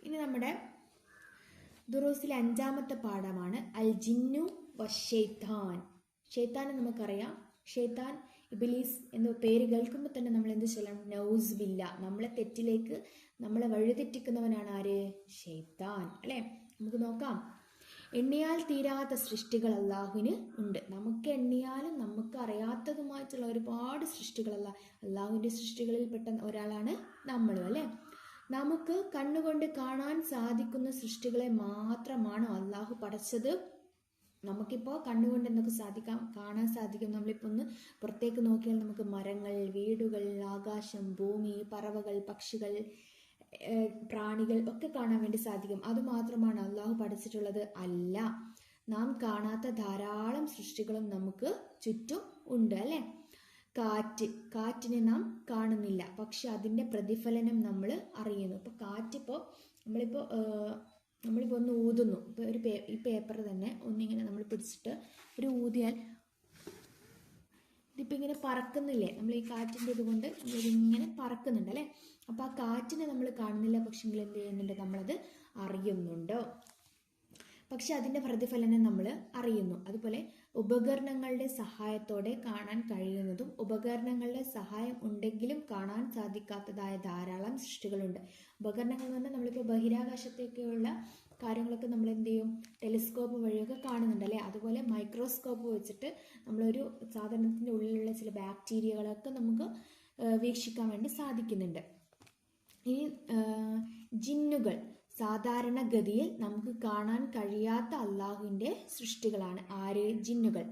ഇനി നമ്മുടെ ദുറൂസിലെ 5ാമത്തെ പാഠമാണ് അൽ ജിന്നു വശൈത്താൻ. ഷെയ്ത്താനെ നമുക്കറിയാം. ഷെയ്ത്താൻ, ഇബ്ലീസ് എന്ന പേര് കേൾക്കുമ്പോൾ തന്നെ നമ്മൾ എന്ത് ചെയ്യണം? നൗസ് ബില്ല. നമ്മളെ തെറ്റിലേക്ക് നമ്മളെ വഴിതെറ്റിക്കുന്നവനാണ് ആര്? ഷെയ്ത്താൻ, അല്ലേ? നമുക്ക് നോക്കാം. എണ്ണിയാൽ തീരാത്ത സൃഷ്ടികൾ അള്ളാഹുവിന് ഉണ്ട്. നമുക്ക് എണ്ണിയാലും നമുക്ക് അറിയാത്തതുമായിട്ടുള്ള ഒരുപാട് സൃഷ്ടികൾ അള്ളാഹുവിൻ്റെ സൃഷ്ടികളിൽ പെട്ട ഒരാളാണ് നമ്മളും, അല്ലേ? നമുക്ക് കണ്ണുകൊണ്ട് കാണാൻ സാധിക്കുന്ന സൃഷ്ടികളെ മാത്രമാണ് അള്ളാഹു പടച്ചത്. നമുക്കിപ്പോൾ കണ്ണുകൊണ്ട് എന്തൊക്കെ കാണാൻ സാധിക്കും? നമ്മളിപ്പോൾ ഒന്ന് പുറത്തേക്ക് നോക്കിയാൽ നമുക്ക് മരങ്ങൾ, വീടുകൾ, ആകാശം, ഭൂമി, പറവകൾ, പക്ഷികൾ, പ്രാണികൾ ഒക്കെ കാണാൻ വേണ്ടി സാധിക്കും. അതുമാത്രമാണ് അള്ളാഹു പഠിച്ചിട്ടുള്ളത്? അല്ല. നാം കാണാത്ത ധാരാളം സൃഷ്ടികളും നമുക്ക് ചുറ്റും ഉണ്ട്, അല്ലേ? കാറ്റിനെ നാം കാണുന്നില്ല, പക്ഷെ അതിൻ്റെ പ്രതിഫലനം നമ്മൾ അറിയുന്നു. ഇപ്പോൾ കാറ്റിപ്പോൾ നമ്മളിപ്പോൾ ഒന്ന് ഊതുന്നു. ഇപ്പോൾ ഈ പേപ്പർ തന്നെ ഒന്നിങ്ങനെ നമ്മൾ പിടിച്ചിട്ട് ഒരു ഊതിയാൽ ഇതിപ്പോൾ ഇങ്ങനെ പറക്കുന്നില്ലേ? നമ്മൾ ഈ കാറ്റിൻ്റെ ഇതുകൊണ്ട് നമ്മളിതിങ്ങനെ പറക്കുന്നുണ്ട്, അല്ലേ? അപ്പോൾ ആ കാറ്റിനെ നമ്മൾ കാണുന്നില്ല, പക്ഷെങ്കിൽ എന്ത് ചെയ്യുന്നുണ്ട്? നമ്മളത് അറിയുന്നുണ്ട്. പക്ഷെ അതിൻ്റെ പ്രതിഫലനം നമ്മൾ അറിയുന്നു. അതുപോലെ ഉപകരണങ്ങളുടെ സഹായത്തോടെ കാണാൻ കഴിയുന്നതും ഉപകരണങ്ങളുടെ സഹായം ഉണ്ടെങ്കിലും കാണാൻ സാധിക്കാത്തതായ ധാരാളം സൃഷ്ടികളുണ്ട്. ഉപകരണങ്ങൾ എന്ന് പറഞ്ഞാൽ നമ്മളിപ്പോൾ ബഹിരാകാശത്തേക്കുള്ള കാര്യങ്ങളൊക്കെ നമ്മൾ എന്ത് ചെയ്യും? ടെലിസ്കോപ്പ് വഴിയൊക്കെ കാണുന്നുണ്ട്, അല്ലേ? അതുപോലെ മൈക്രോസ്കോപ്പ് വെച്ചിട്ട് നമ്മളൊരു സാധനത്തിൻ്റെ ഉള്ളിലുള്ള ചില ബാക്ടീരിയകളൊക്കെ നമുക്ക് വീക്ഷിക്കാൻ വേണ്ടി സാധിക്കുന്നുണ്ട്. ഈ ജിന്നുകൾ സാധാരണഗതിയിൽ നമുക്ക് കാണാൻ കഴിയാത്ത അള്ളാഹുവിൻ്റെ സൃഷ്ടികളാണ്. ആര്? ജിന്നുകൾ.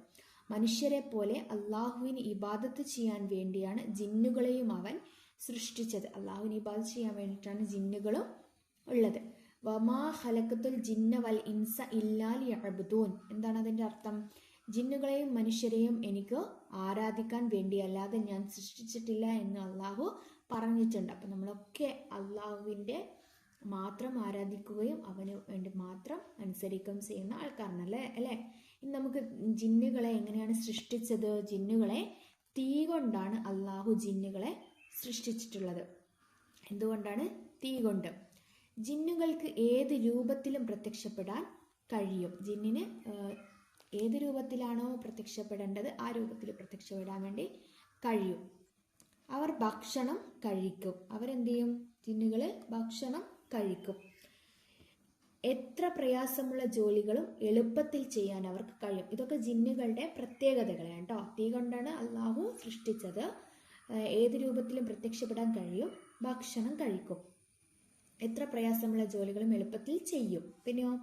മനുഷ്യരെ പോലെ അള്ളാഹുവിന് ഇബാദത്ത് ചെയ്യാൻ വേണ്ടിയാണ് ജിന്നുകളെയും അവൻ സൃഷ്ടിച്ചത്. അള്ളാഹുവിന് ഇബാദത്ത് ചെയ്യാൻ വേണ്ടിയിട്ടാണ് ജിന്നുകളും ഉള്ളത്. വമാ ഖലഖതുൽ ജിന്ന വൽ ഇൻസ ഇല്ലാ ലിയഅ്ബുദൂൻ. എന്താണ് അതിൻ്റെ അർത്ഥം? ജിന്നുകളെയും മനുഷ്യരെയും എനിക്ക് ആരാധിക്കാൻ വേണ്ടിയല്ലാതെ ഞാൻ സൃഷ്ടിച്ചിട്ടില്ല എന്ന് അള്ളാഹു പറഞ്ഞിട്ടുണ്ട്. അപ്പം നമ്മളൊക്കെ അള്ളാഹുവിൻ്റെ മാത്രം ആരാധിക്കുകയും അവന് വേണ്ടി മാത്രം അനുസരിക്കുകയും ചെയ്യുന്ന ആൾക്കാരാണല്ലേ, അല്ലേ? ഇനി നമുക്ക് ജിന്നുകളെ എങ്ങനെയാണ് സൃഷ്ടിച്ചത്? ജിന്നുകളെ തീ കൊണ്ടാണ് അള്ളാഹു ജിന്നുകളെ സൃഷ്ടിച്ചിട്ടുള്ളത്. എന്തുകൊണ്ടാണ്? തീ കൊണ്ട്. ജിന്നുകൾക്ക് ഏത് രൂപത്തിലും പ്രത്യക്ഷപ്പെടാൻ കഴിയും. ജിന്നിന് ഏത് രൂപത്തിലാണോ പ്രത്യക്ഷപ്പെടേണ്ടത് ആ രൂപത്തിൽ പ്രത്യക്ഷപ്പെടാൻ വേണ്ടി കഴിയും. അവർ ഭക്ഷണം കഴിക്കും. അവരെന്ത് ചെയ്യും? ജിന്നുകൾ ഭക്ഷണം കഴിക്കും. എത്ര പ്രയാസമുള്ള ജോലികളും എളുപ്പത്തിൽ ചെയ്യാൻ അവർക്ക് കഴിയും. ഇതൊക്കെ ജിന്നുകളുടെ പ്രത്യേകതകളാണ് കേട്ടോ. തീ കൊണ്ടാണ് അള്ളാഹു സൃഷ്ടിച്ചത്. ഏത് രൂപത്തിലും പ്രത്യക്ഷപ്പെടാൻ കഴിയും. ഭക്ഷണം കഴിക്കും. എത്ര പ്രയാസമുള്ള ജോലികളും എളുപ്പത്തിൽ ചെയ്യും. പിന്നെയോ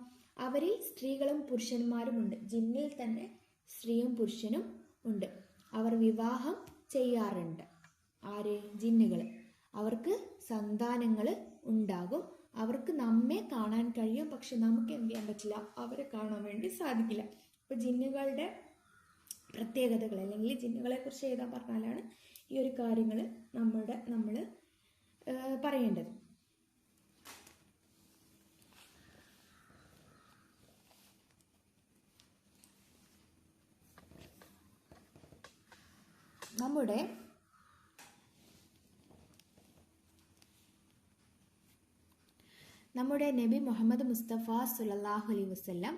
അവരിൽ സ്ത്രീകളും പുരുഷന്മാരും ഉണ്ട്. ജിന്നിൽ തന്നെ സ്ത്രീയും പുരുഷനും ഉണ്ട്. അവർ വിവാഹം ചെയ്യാറുണ്ട്. ആര്? ജിന്നുകൾ. അവർക്ക് സന്താനങ്ങൾ ഉണ്ടാകും. അവർക്ക് നമ്മെ കാണാൻ കഴിയും, പക്ഷെ നമുക്ക് എന്ത് ചെയ്യാൻ പറ്റില്ല? അവരെ കാണാൻ വേണ്ടി സാധിക്കില്ല. അപ്പോൾ ജിന്നുകളുടെ പ്രത്യേകതകൾ അല്ലെങ്കിൽ ജിന്നുകളെ കുറിച്ച് എഴുതാൻ പറഞ്ഞാലാണ് ഈ ഒരു കാര്യങ്ങൾ നമ്മൾ പറയേണ്ടത്. നമ്മുടെ നബി മുഹമ്മദ് മുസ്തഫ സല്ലല്ലാഹു അലൈഹി വസല്ലം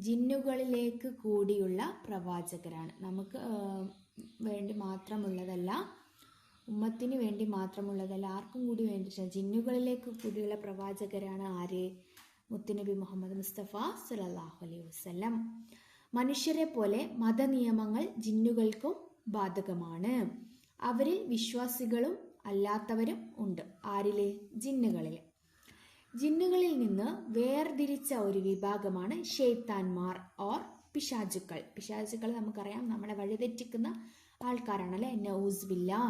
ജിന്നുകളിലേക്ക് കൂടിയുള്ള പ്രവാചകരാണ്. നമുക്ക് വേണ്ടി മാത്രമുള്ളതല്ല, ഉമ്മത്തിന് വേണ്ടി മാത്രമുള്ളതല്ല, ആർക്കും കൂടി വേണ്ടിയിട്ടാണ്. ജിന്നുകളിലേക്ക് കൂടിയുള്ള പ്രവാചകരാണ് ആര്? മുത്തുനബി മുഹമ്മദ് മുസ്തഫ സല്ലല്ലാഹു അലൈഹി വസല്ലം. മനുഷ്യരെ പോലെ മതനിയമങ്ങൾ ജിന്നുകൾക്കും ബാധകമാണ്. അവരിൽ വിശ്വാസികളും അല്ലാത്തവരും ഉണ്ട്. ആരില്? ജിന്നുകളിൽ. ജിന്നുകളിൽ നിന്ന് വേർതിരിച്ച ഒരു വിഭാഗമാണ് ഷെയ്ത്താൻമാർ ഓർ പിശാചുക്കൾ. പിശാചുക്കൾ നമുക്കറിയാം, നമ്മളെ വഴിതെറ്റിക്കുന്ന ആൾക്കാരാണ്, അല്ലേ? നൗസ് ബില്ലാ.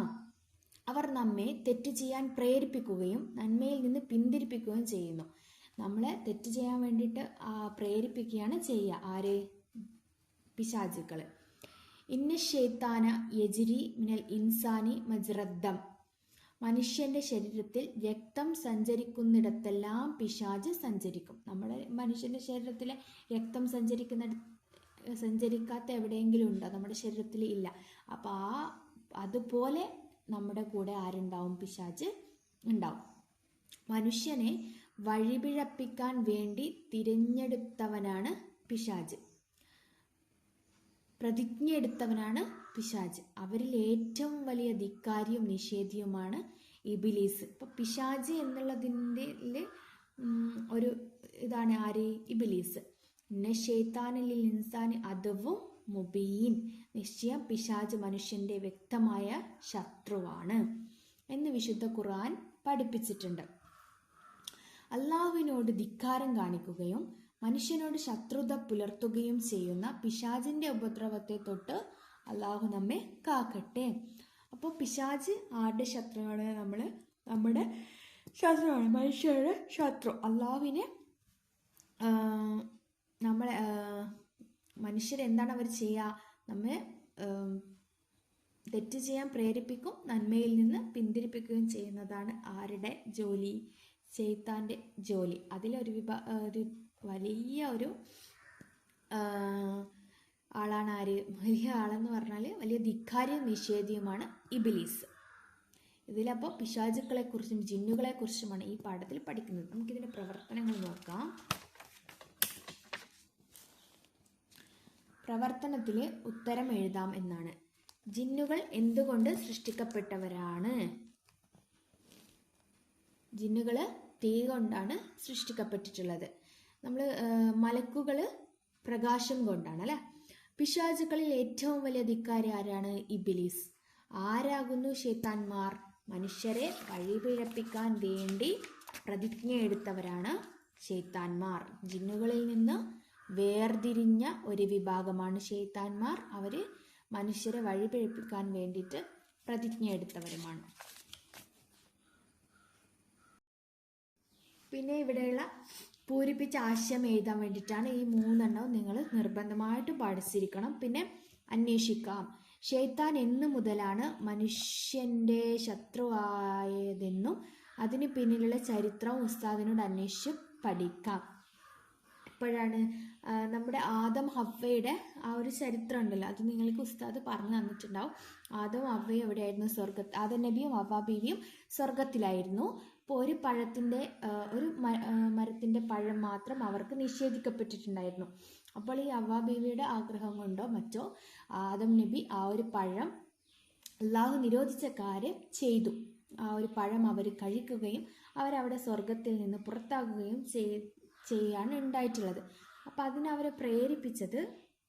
അവർ നമ്മെ തെറ്റ് ചെയ്യാൻ പ്രേരിപ്പിക്കുകയും നന്മയിൽ നിന്ന് പിന്തിരിപ്പിക്കുകയും ചെയ്യുന്നു. നമ്മളെ തെറ്റ് ചെയ്യാൻ വേണ്ടിയിട്ട് പ്രേരിപ്പിക്കുകയാണ് ചെയ്യുക. ആര്? പിശാചുക്കൾ. ഇന്ന ഷെയ്ത്താന യജ്രി മിനൽ ഇൻസാനി മജ്റദ്ദം. മനുഷ്യന്റെ ശരീരത്തിൽ രക്തം സഞ്ചരിക്കുന്നിടത്തെല്ലാം പിശാച് സഞ്ചരിക്കും. നമ്മുടെ മനുഷ്യന്റെ ശരീരത്തിലെ രക്തം സഞ്ചരിക്കാത്ത എവിടെയെങ്കിലും ഉണ്ടോ? നമ്മുടെ ശരീരത്തിൽ ഇല്ല. അപ്പോൾ അതുപോലെ നമ്മുടെ കൂടെ ആരുണ്ടാവും? പിശാച് ഉണ്ടാവും. മനുഷ്യനെ വഴിപിഴപ്പിക്കാൻ വേണ്ടി തിരഞ്ഞെടുത്തവനാണ് പിശാച്. പ്രതിജ്ഞയെടുത്തവനാണ് പിശാച്. അവരിൽ ഏറ്റവും വലിയ ധിക്കാരിയും നിഷേധിയുമാണ് ഇബിലീസ്. ഇപ്പം പിശാച് എന്നുള്ളതിൻ്റെ ഒരു ഇതാണ് ആര്? ഇബിലീസ്. പിന്നെ ശൈത്താനിൽ ഇൻസാന് അദവും മുബീൻ, നിശ്ചയം പിശാച് മനുഷ്യൻ്റെ വ്യക്തമായ ശത്രുവാണ് എന്ന് വിശുദ്ധ ഖുർആൻ പഠിപ്പിച്ചിട്ടുണ്ട്. അള്ളാഹുവിനോട് ധിക്കാരം കാണിക്കുകയും മനുഷ്യനോട് ശത്രുത പുലർത്തുകയും ചെയ്യുന്ന പിശാചിൻ്റെ ഉപദ്രവത്തെ തൊട്ട് അള്ളാഹു നമ്മെ കാക്കട്ടെ. അപ്പോൾ പിശാച് ആരുടെ ശത്രുവാണ്? നമ്മുടെ ശത്രുവാണ്, മനുഷ്യരുടെ ശത്രു. അള്ളാഹുവിനെ നമ്മളെ മനുഷ്യരെന്താണ് അവർ ചെയ്യുക? നമ്മെ തെറ്റ് ചെയ്യാൻ പ്രേരിപ്പിക്കും, നന്മയിൽ നിന്ന് പിന്തിരിപ്പിക്കുകയും ചെയ്യുന്നതാണ് ആരുടെ ജോലി? ശൈത്താൻ്റെ ജോലി. അതിലൊരു ഒരു വലിയ ഒരു ആളാണ് ആര്? വലിയ ആളെന്ന് പറഞ്ഞാൽ വലിയ ധിക്കാരിയും നിഷേധിയുമാണ് ഇബിലീസ്. ഇതിലപ്പോൾ പിശാചുക്കളെക്കുറിച്ചും ജിന്നുകളെക്കുറിച്ചുമാണ് ഈ പാഠത്തിൽ പഠിക്കുന്നത്. നമുക്കിതിൻ്റെ പ്രവർത്തനങ്ങൾ നോക്കാം. പ്രവർത്തനത്തിൽ ഉത്തരം എഴുതാം എന്നാണ്. ജിന്നുകൾ എന്തുകൊണ്ട് സൃഷ്ടിക്കപ്പെട്ടവരാണ്? ജിന്നുകൾ തീ കൊണ്ടാണ് സൃഷ്ടിക്കപ്പെട്ടിട്ടുള്ളത്. മലക്കുകൾ പ്രകാശം കൊണ്ടാണ് അല്ലേ. പിശാചുക്കളിൽ ഏറ്റവും വലിയ ധിക്കാരി ആരാണ്? ഇബിലീസ്. ആരാകുന്നു ശൈത്താന്മാർ? മനുഷ്യരെ വഴിപിഴപ്പിക്കാൻ വേണ്ടി പ്രതിജ്ഞയെടുത്തവരാണ് ശൈത്താന്മാർ. ജിന്നുകളിൽ നിന്ന് വേർതിരിഞ്ഞ ഒരു വിഭാഗമാണ് ശൈത്താന്മാർ. അവർ മനുഷ്യരെ വഴിപിഴപ്പിക്കാൻ വേണ്ടിയിട്ട് പ്രതിജ്ഞയെടുത്തവരുമാണ്. പിന്നെ ഇവിടെയുള്ള പൂരിപ്പിച്ച ആശയം എഴുതാൻ വേണ്ടിയിട്ടാണ് ഈ 3 നിങ്ങൾ നിർബന്ധമായിട്ടും പഠിച്ചിരിക്കണം. പിന്നെ അന്വേഷിക്കാം. ശൈത്താൻ എന്നു മുതലാണ് മനുഷ്യൻ്റെ ശത്രുവായതെന്നും അതിന് പിന്നിലുള്ള ചരിത്രവും ഉസ്താദിനോട് അന്വേഷിച്ച് പഠിക്കാം. എപ്പോഴാണ്? നമ്മുടെ ആദം ഹവ്വയുടെ ആ ഒരു ചരിത്രം ഉണ്ടല്ലോ, അത് നിങ്ങൾക്ക് ഉസ്താദ് പറഞ്ഞു തന്നിട്ടുണ്ടാവും. ആദം ഹവ്വയും എവിടെയായിരുന്നു? സ്വർഗത്തിൽ. ആദം നബിയും ഹവ്വ ബീവിയും സ്വർഗത്തിലായിരുന്നു. അപ്പോൾ ഒരു മരത്തിൻ്റെ പഴം മാത്രം അവർക്ക് നിഷേധിക്കപ്പെട്ടിട്ടുണ്ടായിരുന്നു. അപ്പോൾ ഈ ഹവ്വ ബീവിയുടെ ആഗ്രഹം കൊണ്ടോ മറ്റോ ആദം നബി ആ ഒരു പഴം അള്ളാഹു നിരോധിച്ച കാര്യം ചെയ്തു. ആ ഒരു പഴം അവർ കഴിക്കുകയും അവരവിടെ സ്വർഗത്തിൽ നിന്ന് പുറത്താകുകയും ചെയ്യാണ് ഉണ്ടായിട്ടുള്ളത്. അപ്പോൾ അതിനവരെ പ്രേരിപ്പിച്ചത്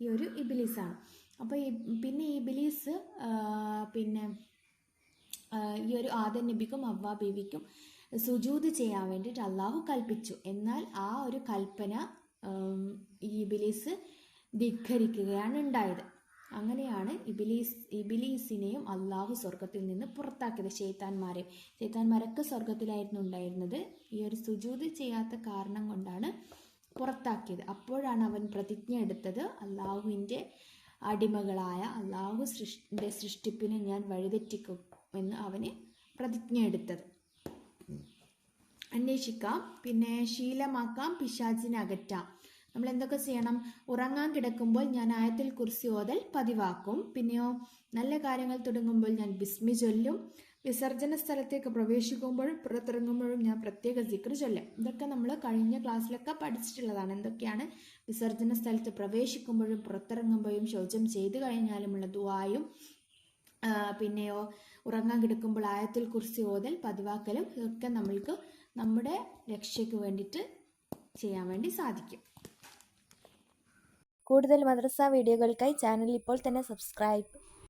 ഈ ഒരു ഇബിലീസാണ്. അപ്പോൾ പിന്നെ ഇബിലീസ് ഈ ഒരു ആദം നബിക്കും ഹവ്വ ബീവിക്കും സുജൂദ് ചെയ്യാൻ വേണ്ടിയിട്ട് അള്ളാഹു കൽപ്പിച്ചു. എന്നാൽ ആ ഒരു കൽപ്പന ഈ ഇബിലീസ് ധിക്കരിക്കുകയാണ് ഉണ്ടായത്. അങ്ങനെയാണ് ഇബിലീസിനെയും അള്ളാഹു സ്വർഗത്തിൽ നിന്ന് പുറത്താക്കിയത്. ശൈത്താന്മാരൊക്കെ സ്വർഗത്തിലായിരുന്നു ഉണ്ടായിരുന്നത്. ഈ ഒരു സുജൂദ് ചെയ്യാത്ത കാരണം കൊണ്ടാണ് പുറത്താക്കിയത്. അപ്പോഴാണ് അവൻ പ്രതിജ്ഞ എടുത്തത്, അള്ളാഹുവിൻ്റെ അടിമകളായ അള്ളാഹുവിൻ്റെ സൃഷ്ടിപ്പിനെ ഞാൻ വഴിതെറ്റിക്കും എന്ന് അവന് പ്രതിജ്ഞ എടുത്തത്. അന്വേഷിക്കാം. പിന്നെ ശീലമാക്കാം, പിശാചിനെ അകറ്റാം. നമ്മൾ എന്തൊക്കെ ചെയ്യണം? ഉറങ്ങാൻ കിടക്കുമ്പോൾ ഞാൻ ആയത്തുൽ കുർസി ഓതൽ പതിവാക്കും. പിന്നെയോ നല്ല കാര്യങ്ങൾ തുടങ്ങുമ്പോൾ ഞാൻ ബിസ്മി ചൊല്ലും. വിസർജന സ്ഥലത്തേക്ക് പ്രവേശിക്കുമ്പോഴും പുറത്തിറങ്ങുമ്പോഴും ഞാൻ പ്രത്യേക സിക്ർ ചൊല്ലും. ഇതൊക്കെ നമ്മൾ കഴിഞ്ഞ ക്ലാസ്സിലൊക്കെ പഠിച്ചിട്ടുള്ളതാണ്. എന്തൊക്കെയാണ്? വിസർജന സ്ഥലത്ത് പ്രവേശിക്കുമ്പോഴും പുറത്തിറങ്ങുമ്പോഴും ശൗചം ചെയ്തു കഴിഞ്ഞാലുമുള്ള ദുആയും പിന്നെയോ ഉറങ്ങാൻ കിടക്കുമ്പോൾ ആയത്തുൽ കുർസി ഓതൽ പതിവാക്കലും ഇതൊക്കെ നമ്മൾക്ക് നമ്മുടെ രക്ഷയ്ക്ക് വേണ്ടിയിട്ട് ചെയ്യാൻ വേണ്ടി സാധിക്കും. കൂടുതൽ മദ്രസ വീഡിയോകൾക്കായി ചാനൽ ഇപ്പോൾ തന്നെ സബ്സ്ക്രൈബ്